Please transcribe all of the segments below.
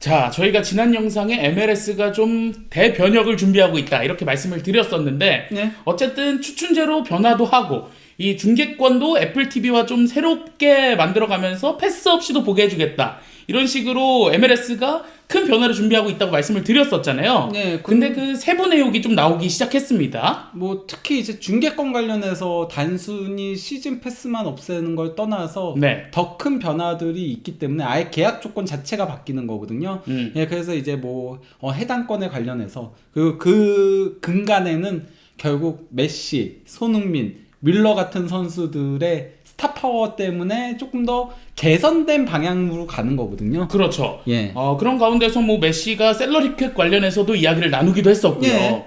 자, 저희가 지난 영상에 MLS가 좀 대변혁을 준비하고 있다 이렇게 말씀을 드렸었는데 네. 어쨌든 추춘제로 변화도 하고 이 중계권도 애플 TV와 좀 새롭게 만들어가면서 패스 없이도 보게 해주겠다 이런 식으로 MLS가 큰 변화를 준비하고 있다고 말씀을 드렸었잖아요. 네, 근데 그 세부 내용이 좀 나오기 시작했습니다. 뭐 특히 이제 중계권 관련해서 단순히 시즌 패스만 없애는 걸 떠나서 네. 더 큰 변화들이 있기 때문에 아예 계약 조건 자체가 바뀌는 거거든요. 예, 그래서 이제 뭐 해당 건에 관련해서 그 근간에는 결국 메시, 손흥민, 밀러 같은 선수들의 스타 파워 때문에 조금 더 개선된 방향으로 가는 거거든요. 그렇죠. 예. 그런 가운데서 뭐 메시가 셀러리캡 관련해서도 이야기를 나누기도 했었고요. 예.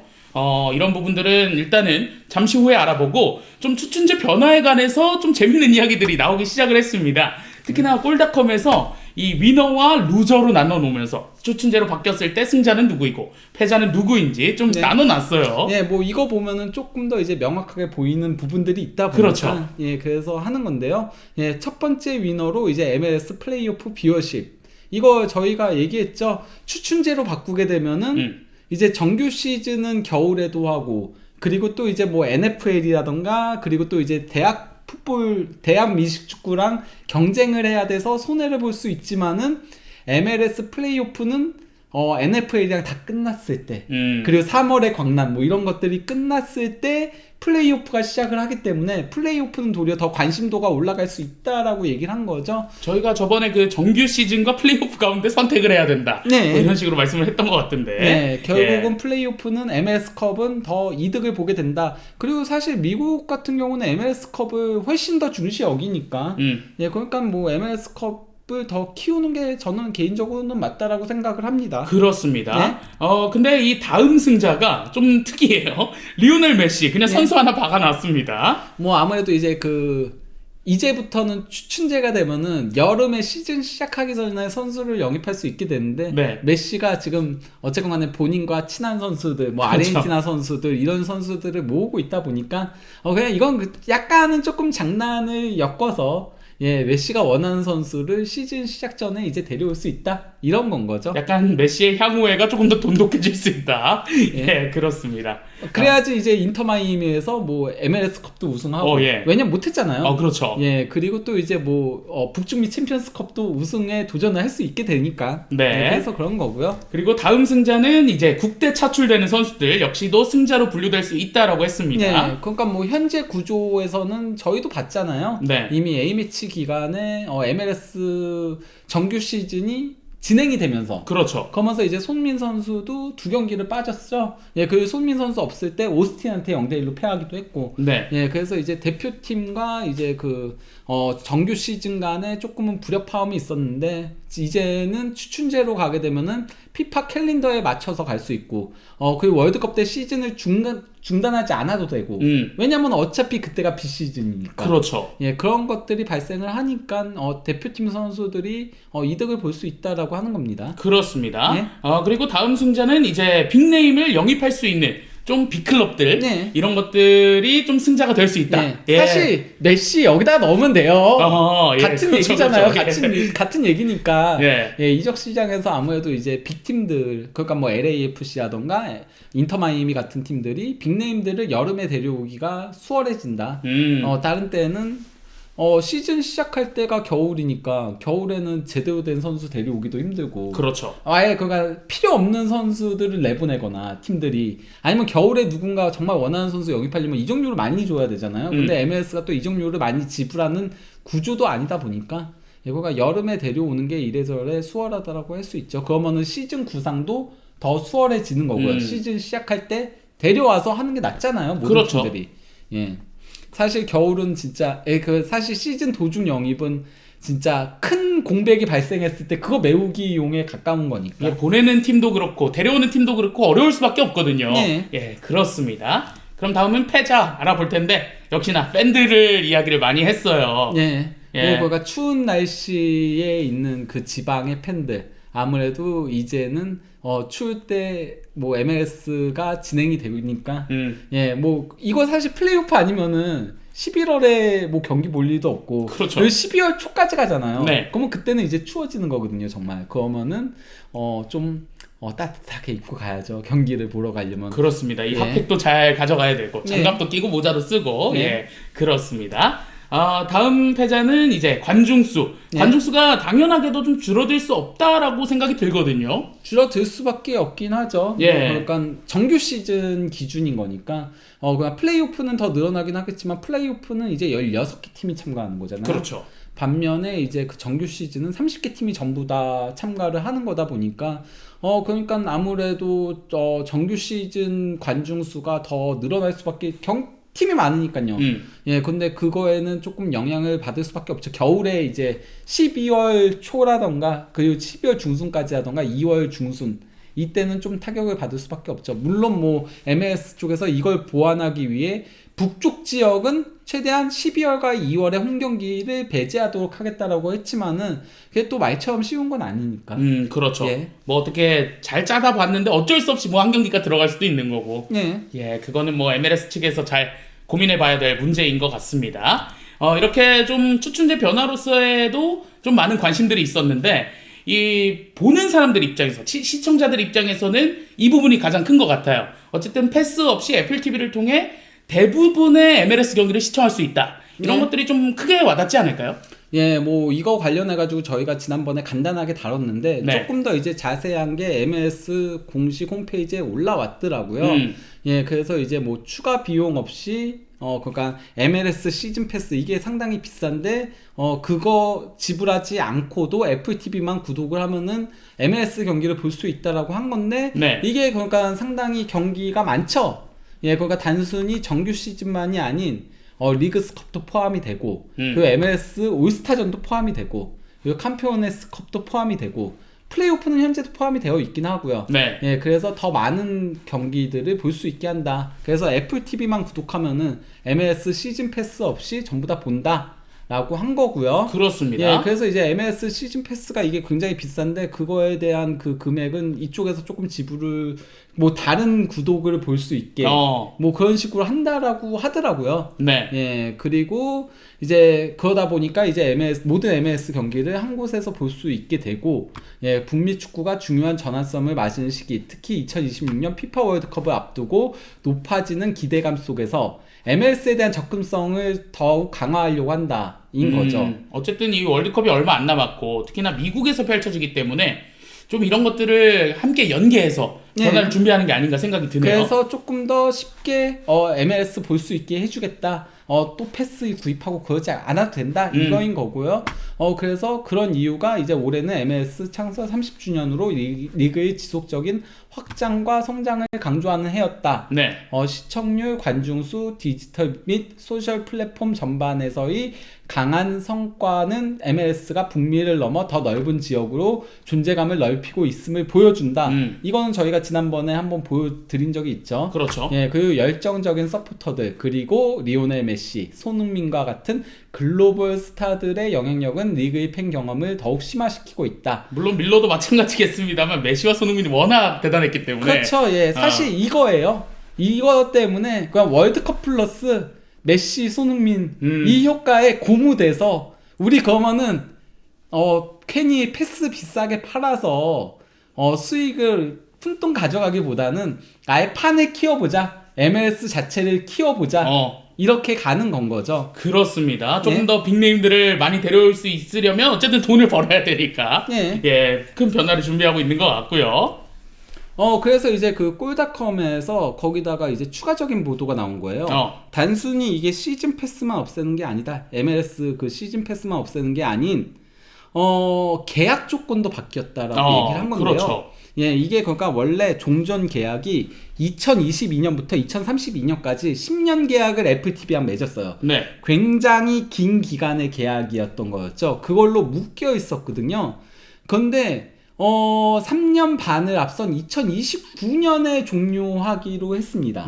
이런 부분들은 일단은 잠시 후에 알아보고 좀 추춘제 변화에 관해서 좀 재밌는 이야기들이 나오기 시작을 했습니다. 특히나 골닷컴에서 이 위너와 루저로 나눠 놓으면서 추춘제로 바뀌었을 때 승자는 누구이고 패자는 누구인지 좀 네. 나눠놨어요. 예, 뭐 이거 보면은 조금 더 이제 명확하게 보이는 부분들이 있다 보니까 그렇죠. 예, 그래서 하는 건데요. 예, 첫 번째 위너로 이제 MLS 플레이오프 뷰어십. 이거 저희가 얘기했죠. 추춘제로 바꾸게 되면은 이제 정규 시즌은 겨울에도 하고 그리고 또 이제 뭐 NFL이라던가 그리고 또 이제 대학 미식축구랑 경쟁을 해야 돼서 손해를 볼 수 있지만은 MLS 플레이오프는 NFL이랑 다 끝났을 때 그리고 3월의 광란 뭐 이런 것들이 끝났을 때 플레이오프가 시작을 하기 때문에 플레이오프는 도리어 더 관심도가 올라갈 수 있다라고 얘기를 한 거죠. 저희가 저번에 그 정규 시즌과 플레이오프 가운데 선택을 해야 된다. 네. 뭐 이런 식으로 말씀을 했던 것 같은데. 네, 결국은 예. 플레이오프는 MLS컵은 더 이득을 보게 된다. 그리고 사실 미국 같은 경우는 MLS컵을 훨씬 더 중시 여기니까 예, 그러니까 뭐 MLS컵 더 키우는 게 저는 개인적으로는 맞다라고 생각을 합니다. 그렇습니다. 네? 근데 이 다음 승자가 좀 특이해요. 리오넬 메시 그냥 선수 하나 박아놨습니다. 뭐 아무래도 이제 이제부터는 추춘제가 되면은 여름에 시즌 시작하기 전에 선수를 영입할 수 있게 되는데 네. 메시가 지금 어쨌건 간에 본인과 친한 선수들 뭐 그렇죠. 아르헨티나 선수들 이런 선수들을 모으고 있다 보니까 그냥 이건 약간은 조금 장난을 엮어서 예, 메시가 원하는 선수를 시즌 시작 전에 이제 데려올 수 있다 이런 건 거죠. 약간 메시의 향후회가 조금 더 돈독해질 수 있다. 예, 그렇습니다. 그래야지 이제 인터 마이애미에서 뭐 MLS 컵도 우승하고 예. 왜냐면 못했잖아요. 그렇죠. 예, 그리고 또 이제 뭐 북중미 챔피언스컵도 우승에 도전을 할 수 있게 되니까. 네. 그래서 그런 거고요. 그리고 다음 승자는 이제 국대 차출되는 선수들 역시도 승자로 분류될 수 있다라고 했습니다. 예, 그러니까 뭐 현재 구조에서는 저희도 봤잖아요. 네. 이미 A매치 기간에 MLS 정규 시즌이 진행이 되면서 그렇죠. 그러면서 이제 손민 선수도 2경기를 빠졌죠. 예, 그 손민 선수 없을 때 오스틴한테 0대1로 패하기도 했고. 네. 예, 그래서 이제 대표팀과 이제 정규 시즌 간에 조금은 불협화음이 있었는데 이제는 추춘제로 가게 되면은 피파 캘린더에 맞춰서 갈 수 있고 그리고 월드컵 때 시즌을 중단하지 않아도 되고 왜냐면 어차피 그때가 비시즌이니까 그렇죠. 예, 그런 것들이 발생을 하니까 대표팀 선수들이 이득을 볼 수 있다라고 하는 겁니다. 그렇습니다. 네. 그리고 다음 승자는 이제 빅네임을 영입할 수 있는 좀 빅클럽들 네. 이런 것들이 좀 승자가 될 수 있다. 네. 예. 사실 메시 여기다 넣으면 돼요. 예. 같은 그렇죠, 얘기잖아요. 그렇죠. 같은 얘기니까. 예. 예, 이적 시장에서 아무래도 이제 빅팀들, 그러니까 뭐 LAFC라던가 인터 마이애미 같은 팀들이 빅네임들을 여름에 데려오기가 수월해진다. 다른 때는 시즌 시작할 때가 겨울이니까 겨울에는 제대로 된 선수 데려오기도 힘들고 그렇죠. 아예 그러니까 필요 없는 선수들을 내보내거나 팀들이 아니면 겨울에 누군가 정말 원하는 선수 영입하려면 이적료를 많이 줘야 되잖아요. 근데 MLS가 또 이적료를 많이 지불하는 구조도 아니다 보니까 이거가 여름에 데려오는 게 이래저래 수월하다라고 할 수 있죠. 그러면은 시즌 구상도 더 수월해지는 거고요. 시즌 시작할 때 데려와서 하는 게 낫잖아요. 모든 그렇죠. 팀들이. 예. 사실 겨울은 진짜 사실 시즌 도중 영입은 진짜 큰 공백이 발생했을 때 그거 메우기용에 가까운 거니까. 예, 보내는 팀도 그렇고 데려오는 팀도 그렇고 어려울 수밖에 없거든요. 네. 예, 그렇습니다. 그럼 다음은 패자 알아볼 텐데 역시나 팬들을 이야기를 많이 했어요. 예. 예. 그러니까 추운 날씨에 있는 그 지방의 팬들. 아무래도 이제는 추울 때 뭐 MLS가 진행이 되니까 예, 뭐 이거 사실 플레이오프 아니면은 11월에 뭐 경기 볼 일도 없고 그렇죠. 12월 초까지 가잖아요. 네. 그러면 그때는 이제 추워지는 거거든요, 정말. 그러면은 좀 따뜻하게 입고 가야죠. 경기를 보러 가려면. 그렇습니다. 이 예. 핫팩도 잘 가져가야 되고 장갑도 끼고 모자도 쓰고 네. 예, 그렇습니다. 다음 패자는 이제 관중수. 네. 관중수가 당연하게도 좀 줄어들 수 없다라고 생각이 들거든요. 줄어들 수밖에 없긴 하죠. 예. 그러니까 정규 시즌 기준인 거니까 그냥 플레이오프는 더 늘어나긴 하겠지만 플레이오프는 이제 16개 팀이 참가하는 거잖아요. 그렇죠. 반면에 이제 그 정규 시즌은 30개 팀이 전부 다 참가를 하는 거다 보니까 그러니까 아무래도 정규 시즌 관중 수가 더 늘어날 수밖에 팀이 많으니까요. 예, 근데 그거에는 조금 영향을 받을 수밖에 없죠. 겨울에 이제 12월 초라던가 그리고 12월 중순까지 하던가 2월 중순 이때는 좀 타격을 받을 수밖에 없죠. 물론 뭐 MLS 쪽에서 이걸 보완하기 위해 북쪽 지역은 최대한 12월과 2월에 홈 경기를 배제하도록 하겠다라고 했지만은 그게 또 말처럼 쉬운 건 아니니까. 그렇죠. 예. 뭐 어떻게 잘 짜다 봤는데 어쩔 수 없이 뭐 한 경기가 들어갈 수도 있는 거고. 예. 예, 그거는 뭐 MLS 측에서 잘 고민해봐야 될 문제인 것 같습니다. 이렇게 좀 추춘제 변화로서에도 좀 많은 관심들이 있었는데 이 보는 사람들 입장에서 시청자들 입장에서는 이 부분이 가장 큰 것 같아요. 어쨌든 패스 없이 애플 TV를 통해 대부분의 MLS 경기를 시청할 수 있다. 이런 네. 것들이 좀 크게 와닿지 않을까요? 예, 뭐 이거 관련해가지고 저희가 지난번에 간단하게 다뤘는데 네. 조금 더 이제 자세한 게 MLS 공식 홈페이지에 올라왔더라고요. 예, 그래서 이제 뭐 추가 비용 없이 그러니까 MLS 시즌 패스 이게 상당히 비싼데 그거 지불하지 않고도 애플 TV만 구독을 하면은 MLS 경기를 볼 수 있다라고 한 건데 네. 이게 그러니까 상당히 경기가 많죠. 예, 그러니까 단순히 정규 시즌만이 아닌 리그스컵도 포함이 되고 그리고 MLS 올스타전도 포함이 되고 그리고 캄페오네스컵도 포함이 되고 플레이오프는 현재도 포함이 되어 있긴 하고요. 네. 예, 그래서 더 많은 경기들을 볼 수 있게 한다. 그래서 애플 TV만 구독하면은 MLS 시즌 패스 없이 전부 다 본다. 라고 한 거고요. 그렇습니다. 예, 그래서 이제 MS 시즌 패스가 이게 굉장히 비싼데 그거에 대한 그 금액은 이쪽에서 조금 지불을 뭐 다른 구독을 볼 수 있게 뭐 그런 식으로 한다라고 하더라고요. 네. 예, 그리고 이제 그러다 보니까 이제 모든 MLS 경기를 한 곳에서 볼 수 있게 되고 예, 북미 축구가 중요한 전환점을 맞이는 시기, 특히 2026년 피파 월드컵을 앞두고 높아지는 기대감 속에서 MLS에 대한 접근성을 더욱 강화하려고 한다인 거죠. 어쨌든 이 월드컵이 얼마 안 남았고 특히나 미국에서 펼쳐지기 때문에 좀 이런 것들을 함께 연계해서 변화를 준비하는 게 아닌가 생각이 드네요. 그래서 조금 더 쉽게 MLS 볼 수 있게 해주겠다. 또 패스 구입하고 그러지 않아도 된다. 이거인 거고요. 그래서 그런 이유가 이제 올해는 MLS 창설 30주년으로 리그의 지속적인 확장과 성장을 강조하는 해였다. 네. 시청률, 관중수, 디지털 및 소셜 플랫폼 전반에서의 강한 성과는 MLS가 북미를 넘어 더 넓은 지역으로 존재감을 넓히고 있음을 보여준다. 이거는 저희가 지난번에 한번 보여드린 적이 있죠. 그렇죠. 예, 그리고 열정적인 서포터들 그리고 리오넬 메시, 손흥민과 같은 글로벌 스타들의 영향력은 리그의 팬 경험을 더욱 심화시키고 있다. 물론 밀러도 마찬가지겠습니다만 메시와 손흥민이 워낙 대단했기 때문에 그렇죠. 예, 사실 이거예요. 이거 때문에 그냥 월드컵 플러스 메시, 손흥민 이 효과에 고무돼서 우리 그러면은 괜히 패스 비싸게 팔아서 수익을 푼돈 가져가기보다는 아예 판을 키워보자. MLS 자체를 키워보자. 이렇게 가는 건 거죠. 그렇습니다. 조금 더 빅네임들을 많이 데려올 수 있으려면 어쨌든 돈을 벌어야 되니까 큰 변화를 준비하고 있는 것 같고요. 그래서 이제 그 골닷컴에서 거기다가 이제 추가적인 보도가 나온 거예요. 단순히 이게 시즌 패스만 없애는 게 아니다. MLS 그 시즌 패스만 없애는 게 아닌 계약 조건도 바뀌었다라고 얘기를 한 건데요. 그렇죠. 예, 이게 그러니까 원래 종전 계약이 2022년부터 2032년까지 10년 계약을 애플 TV랑 맺었어요. 네. 굉장히 긴 기간의 계약이었던 거였죠. 그걸로 묶여 있었거든요. 그런데 3년 반을 앞선 2029년에 종료하기로 했습니다.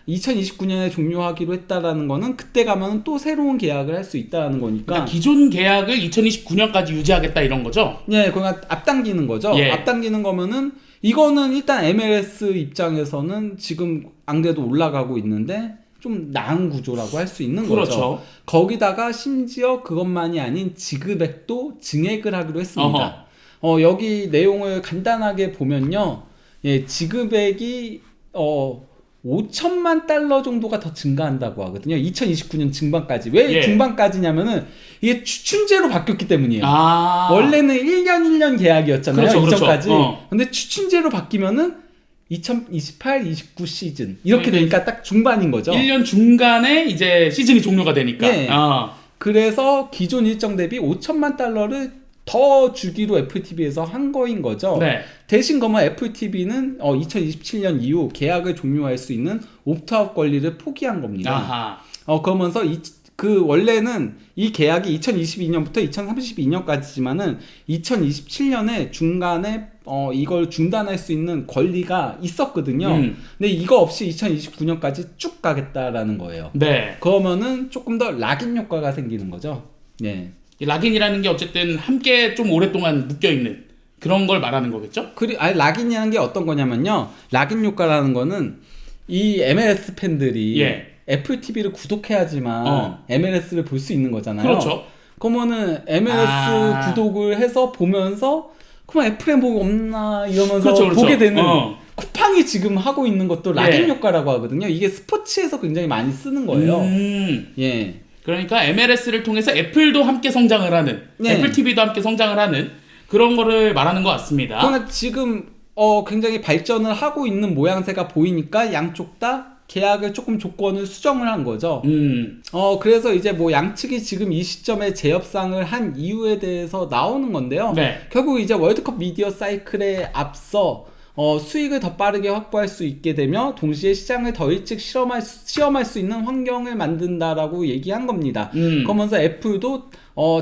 2029년에 종료하기로 했다라는 거는 그때 가면 또 새로운 계약을 할 수 있다는 거니까. 그러니까 기존 계약을 2029년까지 유지하겠다 이런 거죠? 예, 그러니까 앞당기는 거죠. 예. 앞당기는 거면은 이거는 일단 MLS 입장에서는 지금 안 그래도 올라가고 있는데 좀 나은 구조라고 할 수 있는 그렇죠. 거죠. 거기다가 심지어 그것만이 아닌 지급액도 증액을 하기로 했습니다. 여기 내용을 간단하게 보면요. 예, 지급액이 5천만 달러 정도가 더 증가한다고 하거든요. 2029년 중반까지. 왜 예. 중반까지냐면은 이게 추춘제로 바뀌었기 때문이에요. 아. 원래는 1년 계약이었잖아요. 그렇죠, 그렇죠. 이전까지. 어. 근데 추춘제로 바뀌면은 2028, 29 시즌 이렇게 되니까 딱 중반인 거죠. 1년 중간에 이제 시즌이 종료가 되니까. 예. 아. 그래서 기존 일정 대비 5천만 달러를 더 주기로 FTV에서 한 거인 거죠. 네. 대신 그러면 FTV는 2027년 이후 계약을 종료할 수 있는 옵트아웃 권리를 포기한 겁니다. 아하. 그러면서 원래는 이 계약이 2022년부터 2032년까지지만은 2027년에 중간에 이걸 중단할 수 있는 권리가 있었거든요. 근데 이거 없이 2029년까지 쭉 가겠다라는 거예요. 네. 그러면은 조금 더 락인 효과가 생기는 거죠. 예. 이 락인이라는 게 어쨌든 함께 좀 오랫동안 묶여있는 그런 걸 말하는 거겠죠? 락인이라는 게 어떤 거냐면요. 락인 효과라는 거는 이 MLS 팬들이 예. 애플 TV를 구독해야지만 MLS를 볼 수 있는 거잖아요. 그렇죠. 그러면은 MLS 구독을 해서 보면서 그럼 애플에 뭐 없나 이러면서 그렇죠. 보게 되는 쿠팡이 지금 하고 있는 것도 락인 효과라고 하거든요. 이게 스포츠에서 굉장히 많이 쓰는 거예요. 예. 그러니까 MLS를 통해서 애플도 함께 성장을 하는, 네. 애플 TV도 함께 성장을 하는 그런 거를 말하는 것 같습니다. 그러나 지금 굉장히 발전을 하고 있는 모양새가 보이니까 양쪽 다 계약을 조금 조건을 수정을 한 거죠. 그래서 이제 뭐 양측이 지금 이 시점에 재협상을 한 이유에 대해서 나오는 건데요. 네. 결국 이제 월드컵 미디어 사이클에 앞서 수익을 더 빠르게 확보할 수 있게 되며 동시에 시장을 더 일찍 시험할 수 있는 환경을 만든다라고 얘기한 겁니다. 그러면서 애플도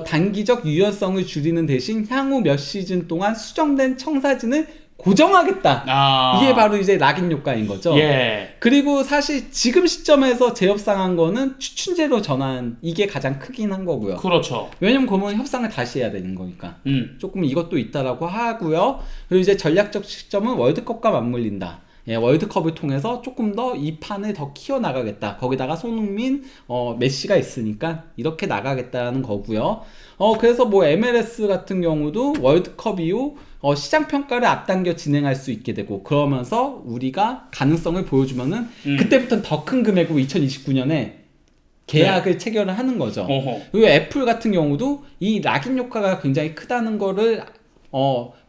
단기적 유연성을 줄이는 대신 향후 몇 시즌 동안 수정된 청사진을 고정하겠다. 이게 바로 이제 락인 효과인 거죠. 예. 그리고 사실 지금 시점에서 재협상한 거는 추춘제로 전환, 이게 가장 크긴 한 거고요. 그렇죠. 왜냐면 그러면 협상을 다시 해야 되는 거니까. 조금 이것도 있다라고 하고요. 그리고 이제 전략적 시점은 월드컵과 맞물린다. 예, 월드컵을 통해서 조금 더 이 판을 더 키워나가겠다. 거기다가 손흥민, 메시가 있으니까 이렇게 나가겠다는 거고요. 그래서 뭐 MLS 같은 경우도 월드컵 이후 시장 평가를 앞당겨 진행할 수 있게 되고, 그러면서 우리가 가능성을 보여주면은 그때부터는 더 큰 금액으로 2029년에 계약을 체결을 하는 거죠. 그리고 애플 같은 경우도 이 락인 효과가 굉장히 크다는 거를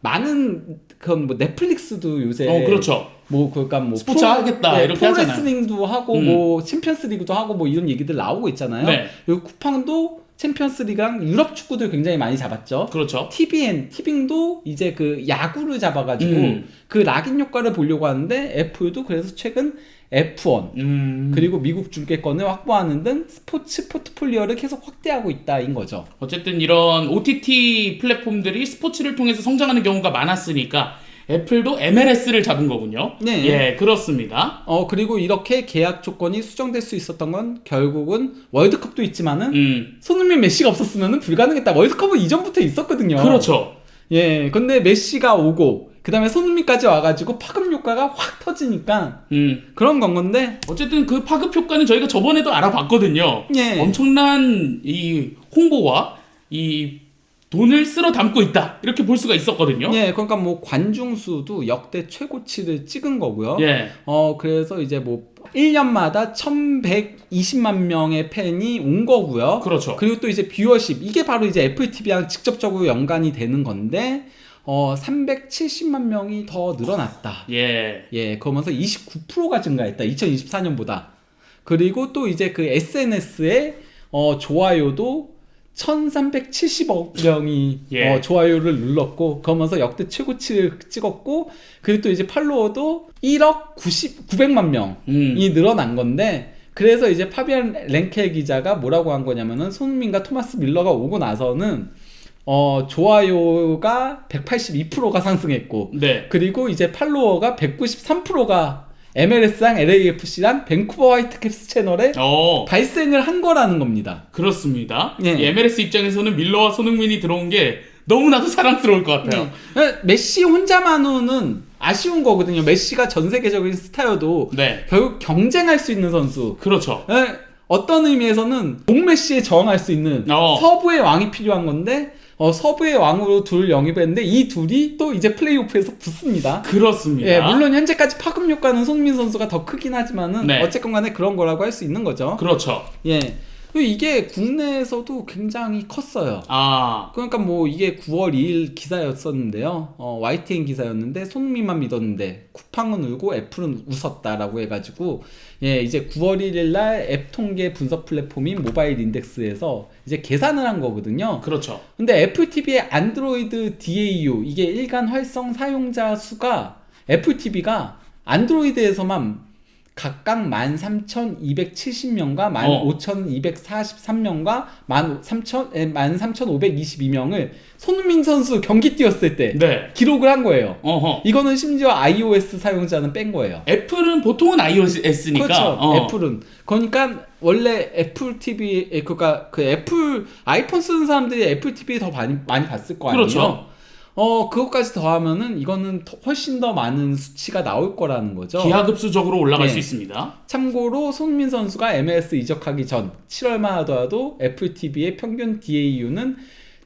많은 그런 뭐 넷플릭스도 요새 그렇죠. 그러니까 스포츠 하겠다 이렇게 하잖아요. 프로레슬링도 하고 뭐 챔피언스리그도 하고 뭐 이런 얘기들 나오고 있잖아요. 네. 그리고 쿠팡도 챔피언스리그랑 유럽 축구들 굉장히 많이 잡았죠. 그렇죠. 티빙도 이제 그 야구를 잡아가지고 그 락인 효과를 보려고 하는데, 애플도 그래서 최근 F1 그리고 미국 중계권을 확보하는 등 스포츠 포트폴리오를 계속 확대하고 있다인 거죠. 어쨌든 이런 OTT 플랫폼들이 스포츠를 통해서 성장하는 경우가 많았으니까 애플도 MLS를 잡은 거군요. 네. 예, 그렇습니다. 그리고 이렇게 계약 조건이 수정될 수 있었던 건 결국은 월드컵도 있지만은 손흥민, 메시가 없었으면 불가능했다. 월드컵은 이전부터 있었거든요. 그렇죠. 예, 근데 메시가 오고 그 다음에 손흥민까지 와가지고 파급 효과가 확 터지니까 그런 건 건데, 어쨌든 그 파급 효과는 저희가 저번에도 알아봤거든요. 예. 엄청난 이 홍보와 이 돈을 쓸어 담고 있다, 이렇게 볼 수가 있었거든요. 예, 그러니까 뭐 관중 수도 역대 최고치를 찍은 거고요. 예. 그래서 이제 뭐 1년마다 1120만 명의 팬이 온 거고요. 그렇죠. 그리고 또 이제 뷰어십, 이게 바로 이제 애플 TV랑 직접적으로 연관이 되는 건데 370만 명이 더 늘어났다. 예. 그러면서 29%가 증가했다. 2024년보다. 그리고 또 이제 그 SNS에 좋아요도 1370억 명이 좋아요를 눌렀고, 그러면서 역대 최고치를 찍었고, 그리고 또 이제 팔로워도 1억 900만 명이 늘어난 건데, 그래서 이제 파비안 랭켈 기자가 뭐라고 한 거냐면은, 손흥민과 토마스 밀러가 오고 나서는 좋아요가 182%가 상승했고, 네. 그리고 이제 팔로워가 193%가 MLS랑 LAFC랑 밴쿠버 화이트캡스 채널에 발생을 한 거라는 겁니다. 그렇습니다. 예. 이 MLS 입장에서는 밀러와 손흥민이 들어온 게 너무나도 사랑스러울 것 같아요. 메시 혼자만으로는 아쉬운 거거든요. 메시가 전 세계적인 스타여도 네. 결국 경쟁할 수 있는 선수. 그렇죠. 어떤 의미에서는 동메시에 저항할 수 있는 서부의 왕이 필요한 건데 서부의 왕으로 둘 영입했는데 이 둘이 또 이제 플레이오프에서 붙습니다. 그렇습니다. 예, 물론 현재까지 파급 효과는 손흥민 선수가 더 크긴 하지만은 네. 어쨌건 간에 그런 거라고 할 수 있는 거죠. 그렇죠. 예. 이게 국내에서도 굉장히 컸어요. 그러니까 뭐 이게 9월 2일 기사였었는데요. YTN 기사였는데 손흥민만 믿었는데 쿠팡은 울고 애플은 웃었다라고 해가지고 이제 9월 1일 날 앱 통계 분석 플랫폼인 모바일 인덱스에서 이제 계산을 한 거거든요. 그렇죠. 근데 애플 TV의 안드로이드 DAU 이게 일간 활성 사용자 수가 애플 TV가 안드로이드에서만 각각 13,270명과 15,243명과 13,522명을 손흥민 선수 경기 뛰었을 때 기록을 한 거예요. 이거는 심지어 iOS 사용자는 뺀 거예요. 애플은 보통은 iOS니까. 그렇죠. 애플은. 그러니까 원래 애플 TV 그러니까 그 애플 아이폰 쓰는 사람들이 애플 TV 더 많이 봤을 거 아니에요. 그렇죠. 그것까지 더하면은 이거는 훨씬 더 많은 수치가 나올 거라는 거죠. 기하급수적으로 올라갈 수 있습니다. 참고로 손흥민 선수가 MLS 이적하기 전 7월만 하더라도 애플 TV의 평균 DAU는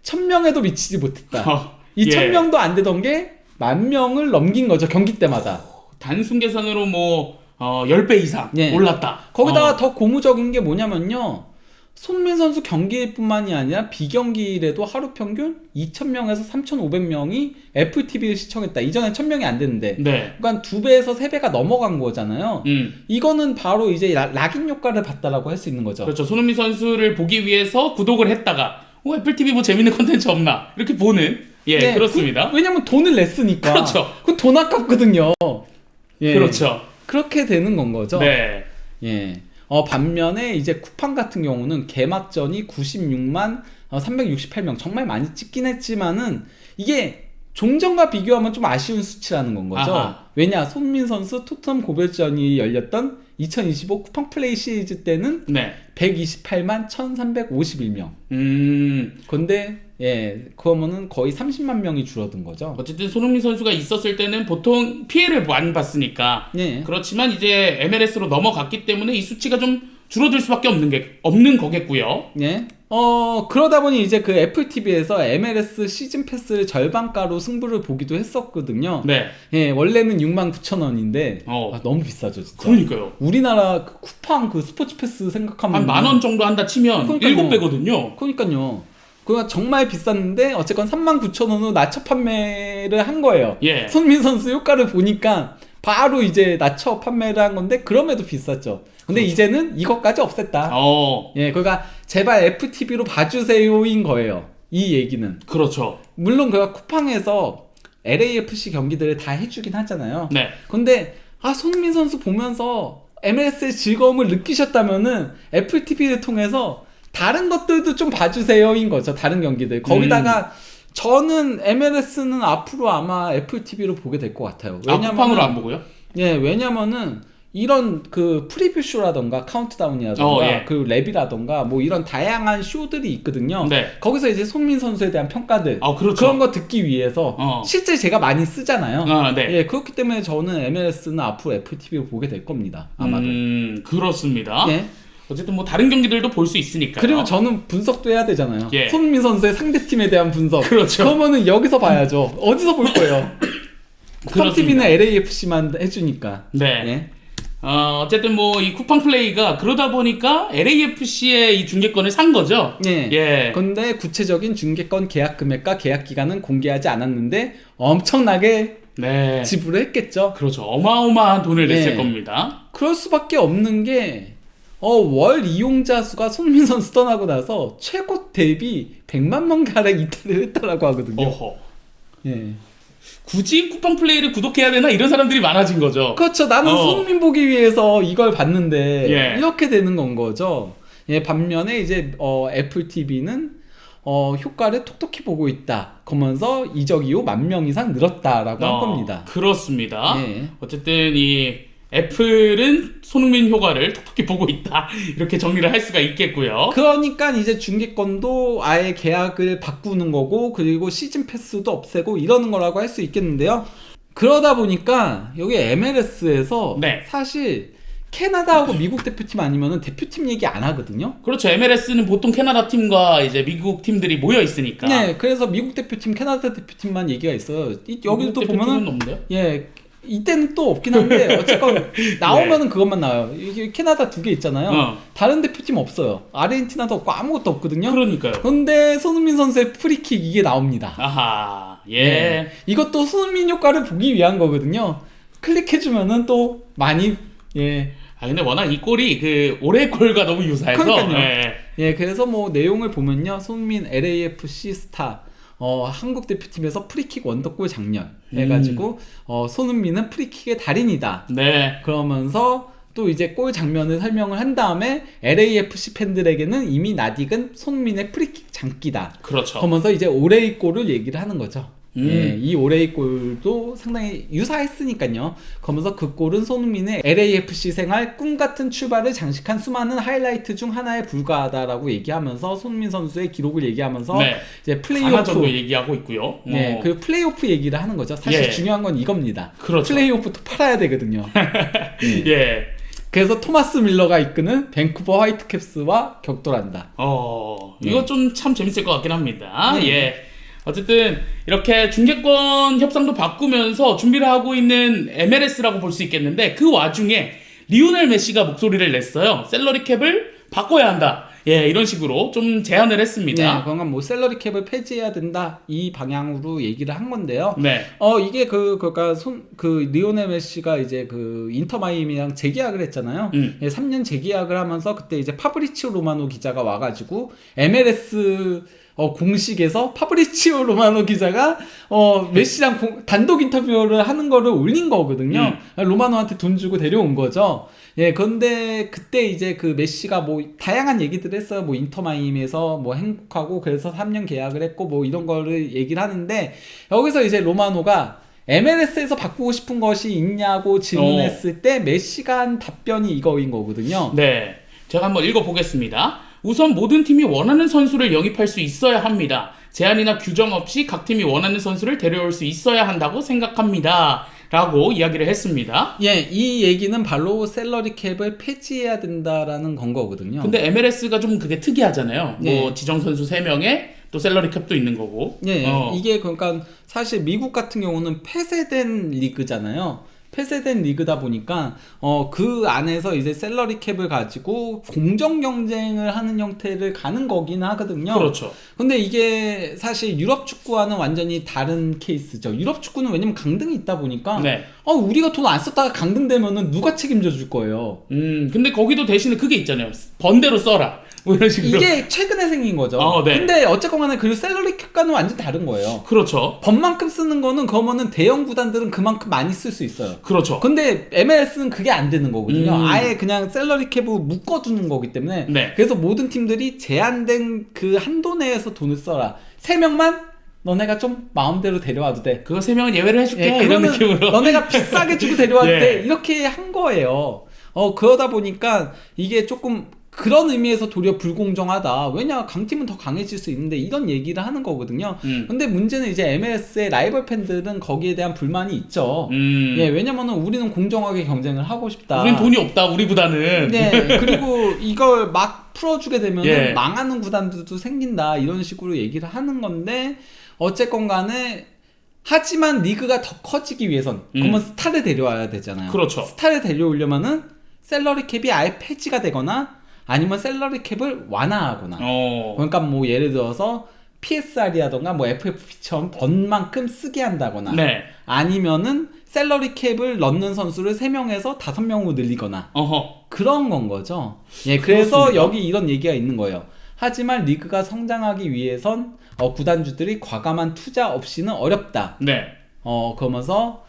1000명에도 미치지 못했다. 이 1000명도 안 되던 게 10,000명을 넘긴 거죠. 경기 때마다. 단순 계산으로 뭐 10배 이상 올랐다. 거기다가 더 고무적인 게 뭐냐면요. 손흥민 선수 경기일뿐만이 아니라 비경기일에도 하루 평균 2,000명에서 3,500명이 애플 TV를 시청했다. 이전엔 1,000명이 안 됐는데. 그러니까 2배에서 3배가 넘어간 거잖아요. 이거는 바로 이제 락인 효과를 봤다라고 할 수 있는 거죠. 그렇죠. 손흥민 선수를 보기 위해서 구독을 했다가 애플 TV 뭐 재밌는 콘텐츠 없나 이렇게 보는 그렇습니다. 왜냐면 돈을 냈으니까. 그렇죠. 그 돈 아깝거든요. 그렇죠. 그렇게 되는 건 거죠. 네. 반면에 이제 쿠팡 같은 경우는 개막전이 96만 368명 정말 많이 찍긴 했지만은 이게 종전과 비교하면 좀 아쉬운 수치라는 건 거죠. 왜냐 손흥민 선수 토트넘 고별전이 열렸던 2025 쿠팡 플레이 시리즈 때는 128만 1351명. 근데 그러면은 거의 30만 명이 줄어든 거죠. 어쨌든 손흥민 선수가 있었을 때는 보통 피해를 많이 봤으니까. 그렇지만 이제 MLS로 넘어갔기 때문에 이 수치가 좀 줄어들 수밖에 없는 거겠고요. 그러다 보니 이제 그 애플 TV에서 MLS 시즌 패스를 절반가로 승부를 보기도 했었거든요. 원래는 69,000원인데 너무 비싸죠, 진짜. 그러니까요. 우리나라 그 쿠팡 그 스포츠 패스 생각하면 한 10,000원 정도 한다 치면 7배거든요. 그러니까요. 그러니까 정말 비쌌는데 어쨌건 39,000원으로 낮춰 판매를 한 거예요. 손민 선수 효과를 보니까 바로 이제 낮춰 판매를 한 건데 그럼에도 비쌌죠. 근데 이제는 이것까지 없앴다. 그러니까 제발 FTV로 봐주세요인 거예요. 이 얘기는. 그렇죠. 물론 그가 쿠팡에서 LAFC 경기들을 다 해주긴 하잖아요. 근데 손민 선수 보면서 MLS의 즐거움을 느끼셨다면은 애플 TV를 통해서 다른 것들도 좀 봐주세요인 거죠. 다른 경기들. 거기다가 저는 MLS는 앞으로 아마 애플 TV로 보게 될 것 같아요. 쿠팡으로 안 보고요? 왜냐면은 이런 그 프리뷰 쇼라던가 카운트다운이라던가 그리고 랩이라던가 뭐 이런 다양한 쇼들이 있거든요. 거기서 이제 손민 선수에 대한 평가들 그런 거 듣기 위해서 실제 제가 많이 쓰잖아요. 그렇기 때문에 저는 MLS는 앞으로 애플 TV로 보게 될 겁니다. 아마도. 그렇습니다. 어쨌든 뭐 다른 경기들도 볼 수 있으니까요. 그리고 저는 분석도 해야 되잖아요. 손흥민 선수의 상대팀에 대한 분석. 그렇죠. 그러면은 여기서 봐야죠. 어디서 볼 거예요? 쿠팡 TV는 LAFC만 해주니까. 어쨌든 뭐 이 쿠팡 플레이가 그러다 보니까 LAFC의 이 중계권을 산 거죠. 근데 구체적인 중계권 계약 금액과 계약 기간은 공개하지 않았는데 엄청나게 지불을 했겠죠. 그렇죠. 어마어마한 돈을 냈을 겁니다. 그럴 수밖에 없는 게 월 이용자 수가 손흥민 선수 떠나고 나서 최고 대비 100만 명 가량 이탈을 했다라고 하거든요. 굳이 쿠팡 플레이를 구독해야 되나 이런 사람들이 많아진 거죠. 그렇죠. 나는 손흥민 보기 위해서 이걸 봤는데 이렇게 되는 건 거죠. 반면에 이제 애플 TV는 효과를 톡톡히 보고 있다. 그러면서 이적 이후 10,000명 이상 늘었다라고 한 겁니다. 그렇습니다. 어쨌든 이 애플은 손흥민 효과를 톡톡히 보고 있다. 이렇게 정리를 할 수가 있겠고요. 그러니까 이제 중계권도 아예 계약을 바꾸는 거고 그리고 시즌 패스도 없애고 이러는 거라고 할 수 있겠는데요. 그러다 보니까 여기 MLS에서 네. 사실 캐나다하고 미국 대표팀 아니면은 대표팀 얘기 안 하거든요. 그렇죠. MLS는 보통 캐나다 팀과 이제 미국 팀들이 모여 있으니까. 네, 그래서 미국 대표팀, 캐나다 대표팀만 얘기가 있어요. 여기도 또 미국 대표팀은 보면은 없는데요? 예, 이때는 또 없긴 한데 어쨌건 나오면은 그것만 나와요. 이게 캐나다 2개 있잖아요. 다른 대표팀 없어요. 아르헨티나도 없고 아무것도 없거든요. 그러니까요. 근데 손흥민 선수의 프리킥 이게 나옵니다. 아하. 예. 네. 이것도 손흥민 효과를 보기 위한 거거든요. 클릭해주면은 또 많이 예. 아 근데 워낙 이 골이 그 올해 골과 너무 유사해서. 그러니까요. 예. 예, 그래서 뭐 내용을 보면요, 손흥민 LAFC 스타. 한국 대표팀에서 프리킥 원더골 장면 해가지고 손흥민은 프리킥의 달인이다. 네. 그러면서 또 이제 골 장면을 설명을 한 다음에 LAFC 팬들에게는 이미 낯익은 손흥민의 프리킥 장기다. 그렇죠. 그러면서 이제 올해의 골을 얘기를 하는 거죠. 예, 이 올해의 골도 상당히 유사했으니까요. 그러면서 그 골은 손흥민의 LAFC 생활 꿈같은 출발을 장식한 수많은 하이라이트 중 하나에 불과하다라고 얘기하면서 손흥민 선수의 기록을 얘기하면서 네. 이제 하나 정도 플레이오프 얘기하고 있고요. 네, 그 플레이오프 얘기를 하는 거죠. 사실 예. 중요한 건 이겁니다. 그렇죠. 플레이오프도 팔아야 되거든요. 예. 예. 그래서 토마스 밀러가 이끄는 밴쿠버 화이트캡스와 격돌한다. 이거 좀 참 재밌을 것 같긴 합니다. 네. 예. 어쨌든 이렇게 중계권 협상도 바꾸면서 준비를 하고 있는 MLS라고 볼 수 있겠는데 그 와중에 리오넬 메시가 목소리를 냈어요. 셀러리 캡을 바꿔야 한다. 예, 이런 식으로 좀 제안을 했습니다. 네, 그러니까 뭐 셀러리 캡을 폐지해야 된다 이 방향으로 얘기를 한 건데요. 네. 이게 그러니까 리오넬 메시가 이제 그 인터 마이애미랑 재계약을 했잖아요. 예, 3년 재계약을 하면서 그때 이제 파브리치오 로마노 기자가 와가지고 MLS 공식에서 파브리치오 로마노 기자가 메시랑 단독 인터뷰를 하는 거를 올린 거거든요. 로마노한테 돈 주고 데려온 거죠. 예, 그런데 그때 이제 그 메시가 뭐 다양한 얘기들을 했어요. 뭐 인터 마이애미에서 뭐 행복하고 그래서 3년 계약을 했고 뭐 이런 거를 얘기를 하는데 여기서 이제 로마노가 MLS에서 바꾸고 싶은 것이 있냐고 질문했을 때 메시가 한 답변이 이거인 거거든요. 네. 제가 한번 읽어보겠습니다. 우선 모든 팀이 원하는 선수를 영입할 수 있어야 합니다. 제한이나 규정 없이 각 팀이 원하는 선수를 데려올 수 있어야 한다고 생각합니다. 라고 이야기를 했습니다. 예, 이 얘기는 바로 샐러리 캡을 폐지해야 된다라는 건 거거든요. 근데 MLS가 좀 그게 특이하잖아요. 네. 뭐 지정 선수 3명에 또 샐러리 캡도 있는 거고. 예, 이게 그러니까 사실 미국 같은 경우는 폐쇄된 리그잖아요. 폐쇄된 리그다 보니까 그 안에서 이제 샐러리 캡을 가지고 공정 경쟁을 하는 형태를 가는 거긴 하거든요. 그렇죠. 근데 이게 사실 유럽 축구와는 완전히 다른 케이스죠. 유럽 축구는 왜냐면 강등이 있다 보니까 네. 우리가 돈 안 썼다가 강등되면은 누가 책임져 줄 거예요. 근데 거기도 대신에 그게 있잖아요. 번대로 써라. 뭐 이런 식으로. 이게 최근에 생긴 거죠. 네. 근데 어쨌건 간에 그 샐러리 캡과는 완전 다른 거예요. 그렇죠. 번만큼 쓰는 거는 그러면은 대형 구단들은 그만큼 많이 쓸 수 있어요. 그렇죠. 근데 MLS는 그게 안 되는 거거든요. 아예 그냥 샐러리 캡을 묶어두는 거기 때문에. 네. 그래서 모든 팀들이 제한된 그 한도 내에서 돈을 써라. 3명만 너네가 좀 마음대로 데려와도 돼. 그거 3명은 예외를 해줄게. 예, 이런 그거는 느낌으로. 너네가 비싸게 주고 데려와도 예. 돼. 이렇게 한 거예요. 그러다 보니까 이게 조금 그런 의미에서 도리어 불공정하다. 왜냐, 강팀은 더 강해질 수 있는데 이런 얘기를 하는 거거든요. 근데 문제는 이제 MLS의 라이벌 팬들은 거기에 대한 불만이 있죠. 예, 왜냐면은 우리는 공정하게 경쟁을 하고 싶다. 우린 돈이 없다, 우리 구단은. 네, 그리고 이걸 막 풀어주게 되면은 예. 망하는 구단들도 생긴다. 이런 식으로 얘기를 하는 건데 어쨌건 간에 하지만 리그가 더 커지기 위해선 그러면 스타를 데려와야 되잖아요. 그렇죠. 스타를 데려오려면은 샐러리 캡이 아예 폐지가 되거나 아니면 샐러리 캡을 완화하거나. 그러니까 뭐 예를 들어서 PSR이라던가 뭐 FFP처럼 번만큼 쓰게 한다거나. 네. 아니면은 샐러리 캡을 넣는 선수를 3명에서 5명으로 늘리거나. 그런 건 거죠. 예, 그래서 그렇습니다. 여기 이런 얘기가 있는 거예요. 하지만 리그가 성장하기 위해선 구단주들이 과감한 투자 없이는 어렵다. 네. 그러면서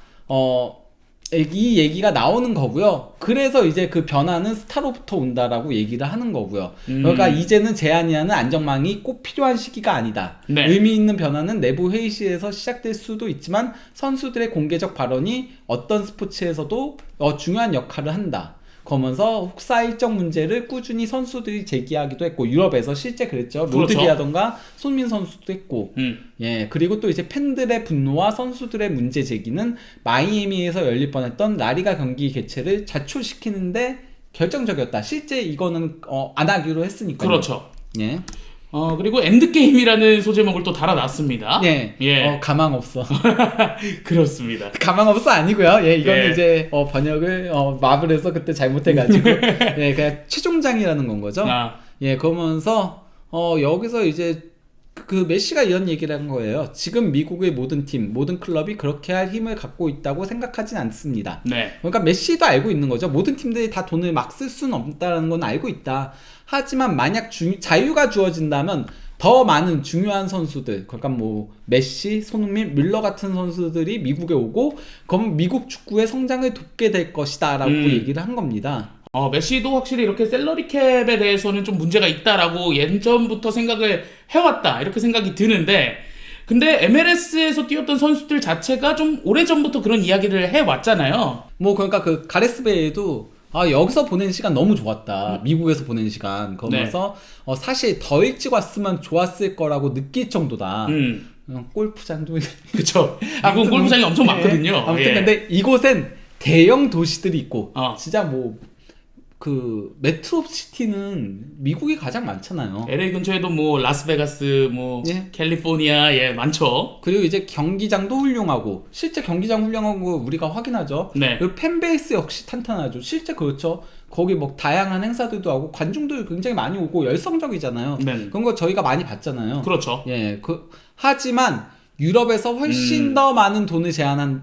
이 얘기가 나오는 거고요. 그래서 이제 그 변화는 스타로부터 온다라고 얘기를 하는 거고요. 그러니까 이제는 제한이하는 안정망이 꼭 필요한 시기가 아니다. 네. 의미 있는 변화는 내부 회의실에서 시작될 수도 있지만 선수들의 공개적 발언이 어떤 스포츠에서도 중요한 역할을 한다. 그러면서 혹사일적 문제를 꾸준히 선수들이 제기하기도 했고, 유럽에서 실제 그랬죠. 그렇죠. 로드리라던가 손민 선수도 했고, 예, 그리고 또 이제 팬들의 분노와 선수들의 문제 제기는 마이애미에서 열릴 뻔했던 라리가 경기 개최를 자초시키는데 결정적이었다. 실제 이거는 안 하기로 했으니까요. 그렇죠. 예. 그리고 엔드게임이라는 소제목을 또 달아놨습니다. 예. 예. 가망 없어. 그렇습니다. 가망 없어 아니고요. 예, 이거는 예. 이제 번역을 마블에서 그때 잘못해가지고 예, 그냥 최종장이라는 건 거죠. 아. 예, 그러면서 여기서 이제 그 메시가 이런 얘기를 한 거예요. 지금 미국의 모든 팀, 모든 클럽이 그렇게 할 힘을 갖고 있다고 생각하진 않습니다. 네. 그러니까 메시도 알고 있는 거죠. 모든 팀들이 다 돈을 막 쓸 수는 없다는 건 알고 있다. 하지만 만약 자유가 주어진다면 더 많은 중요한 선수들, 그러니까 뭐 메시, 손흥민, 밀러 같은 선수들이 미국에 오고 그럼 미국 축구의 성장을 돕게 될 것이다라고 얘기를 한 겁니다. 메시도 확실히 이렇게 샐러리 캡에 대해서는 좀 문제가 있다라고 예전부터 생각을 해왔다 이렇게 생각이 드는데, 근데 MLS에서 뛰었던 선수들 자체가 좀 오래전부터 그런 이야기를 해왔잖아요. 뭐 그러니까 그 가레스 베일도 여기서 보낸 시간 너무 좋았다. 미국에서 보낸 시간. 그러면서 사실 더 일찍 왔으면 좋았을 거라고 느낄 정도다. 골프장도 그쵸. 미국 골프장이 엄청 많거든요. 아무튼 예. 근데 이곳엔 대형 도시들이 있고 진짜 뭐 그 메트로시티는 미국이 가장 많잖아요. LA 근처에도 뭐 라스베가스, 뭐 예. 캘리포니아, 예, 많죠. 그리고 이제 경기장도 훌륭하고, 실제 경기장 훌륭한 거 우리가 확인하죠. 네. 그리고 팬베이스 역시 탄탄하죠. 실제 그렇죠. 거기 뭐 다양한 행사들도 하고 관중들 굉장히 많이 오고 열성적이잖아요. 네. 그런 거 저희가 많이 봤잖아요. 그렇죠. 예, 하지만 유럽에서 훨씬 더 많은 돈을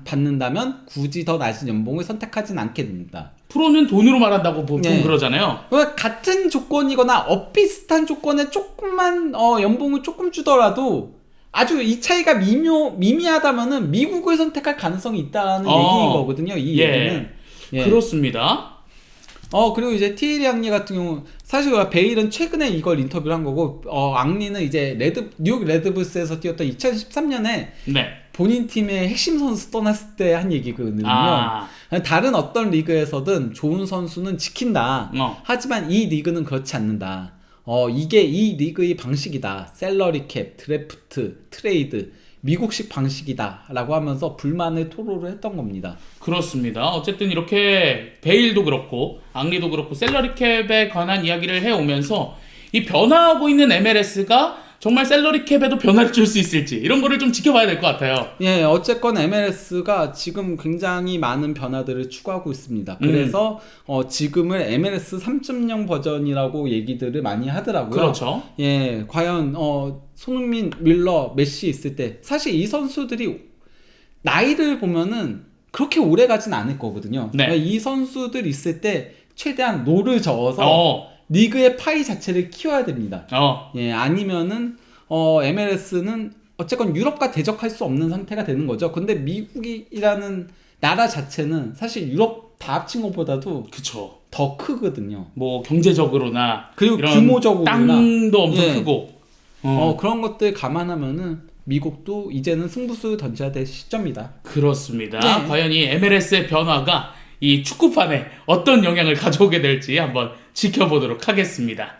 받는다면 굳이 더 낮은 연봉을 선택하진 않게 됩니다. 프로는 돈으로 말한다고 보통 네. 그러잖아요. 그러니까 같은 조건이거나 비슷한 조건에 조금만 연봉을 조금 주더라도 아주 이 차이가 미미하다면은 미국을 선택할 가능성이 있다는 얘기인 거거든요. 이 얘기는. 예. 그렇습니다. 그리고 이제 티에리 앙리 같은 경우, 사실 베일은 최근에 이걸 인터뷰를 한 거고, 앙리는 이제 뉴욕 레드불스에서 뛰었던 2013년에 네. 본인 팀의 핵심 선수 떠났을 때 한 얘기거든요. 다른 어떤 리그에서든 좋은 선수는 지킨다. 하지만 이 리그는 그렇지 않는다. 이게 이 리그의 방식이다. 셀러리 캡, 드래프트, 트레이드, 미국식 방식이다 라고 하면서 불만을 토로를 했던 겁니다. 그렇습니다. 어쨌든 이렇게 베일도 그렇고 앙리도 그렇고 셀러리 캡에 관한 이야기를 해오면서 이 변화하고 있는 MLS가 정말 셀러리 캡에도 변화를 줄 수 있을지 이런 거를 좀 지켜봐야 될 것 같아요. 예, 어쨌건 MLS가 지금 굉장히 많은 변화들을 추구하고 있습니다. 그래서 지금을 MLS 3.0 버전이라고 얘기들을 많이 하더라고요. 그렇죠. 예, 과연 손흥민, 밀러, 메시 있을 때 사실 이 선수들이 나이를 보면은 그렇게 오래 가진 않을 거거든요. 네. 그러니까 이 선수들 있을 때 최대한 노를 저어서 리그의 파이 자체를 키워야 됩니다. 예, 아니면은 MLS는 어쨌건 유럽과 대적할 수 없는 상태가 되는 거죠. 근데 미국이라는 나라 자체는 사실 유럽 다 합친 것보다도 그쵸. 더 크거든요. 뭐 경제적으로나 그리고 이런 규모적으로나 땅도 엄청 예. 크고 그런 것들 감안하면은 미국도 이제는 승부수 던져야 될 시점이다. 그렇습니다. 네. 과연 이 MLS의 변화가 이 축구판에 어떤 영향을 가져오게 될지 한번 지켜보도록 하겠습니다.